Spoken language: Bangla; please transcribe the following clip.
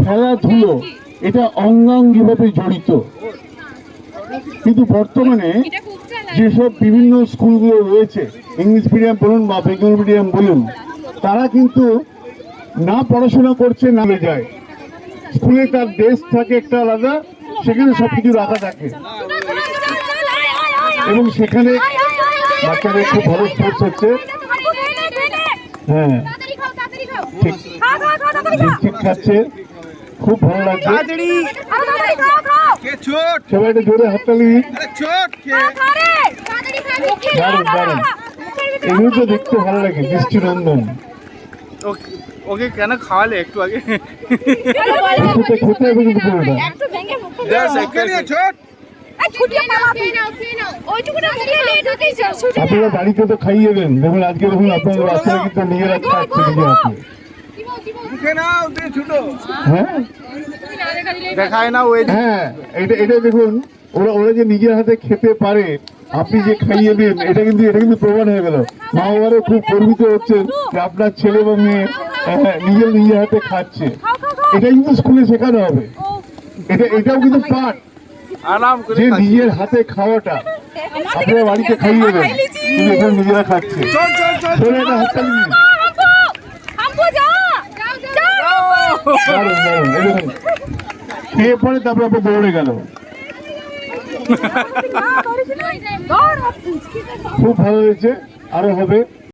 খেলাধুলো এটা অঙ্গাঙ্গিভাবে জড়িত, কিন্তু বর্তমানে যেসব বিভিন্ন স্কুলগুলো রয়েছে, ইংলিশ মিডিয়াম বলুন বা বেঙ্গলি মিডিয়াম বলুন, তারা কিন্তু না পড়াশোনা করছে না যায়। স্কুলে তার ডেস্ক থাকে একটা আলাদা, সেখানে সবকিছু রাখা থাকে এবং সেখানে বাচ্চাদের খুব ভালো স্পোর্টস হচ্ছে। হ্যাঁ, ঠিক খাচ্ছে, খুব ভালো লাগছে। সবাই একটা জোরে হাততালি। দারুণ দারুণ, এগুলো তো দেখতে ভালো লাগে। দৃষ্টিনন্দন। ওকে কেন খাওয়ালে একটু আগে? খেতে হবে কিন্তু পুরোটা। আপনারা বাড়িতে তো খাইয়ে দেন। দেখুন আজকে দেখুন আপনাদের বাচ্চারা কিন্তু নিজেরা খাচ্ছে নিজের হাতে। হ্যাঁ দেখায় না ওই। হ্যাঁ, এটা দেখুন, ওরা যে নিজের হাতে খেতে পারে, আপনি যে খাইয়ে দেন, এটা কিন্তু প্রমাণ হয়ে গেল। মা বাবারও খুব গর্বিত হচ্ছেন যে আপনার ছেলে বা মেয়ে নিজের হাতে খাচ্ছে। এটা কিন্তু স্কুলে শেখানো হবে। এটাও কিন্তু পাঠ, যে নিজের হাতে খাওয়াটা। আপনারা বাড়িতে খাইয়ে দেন, কিন্তু এখন নিজেরা খাচ্ছে। একটা হাততালি দিন। দারুণ দারুণ, দেখুন খেয়ে পরে তারপর আপনার দৌড়ে গেল। খুব ভালো হয়েছে, আরো হবে।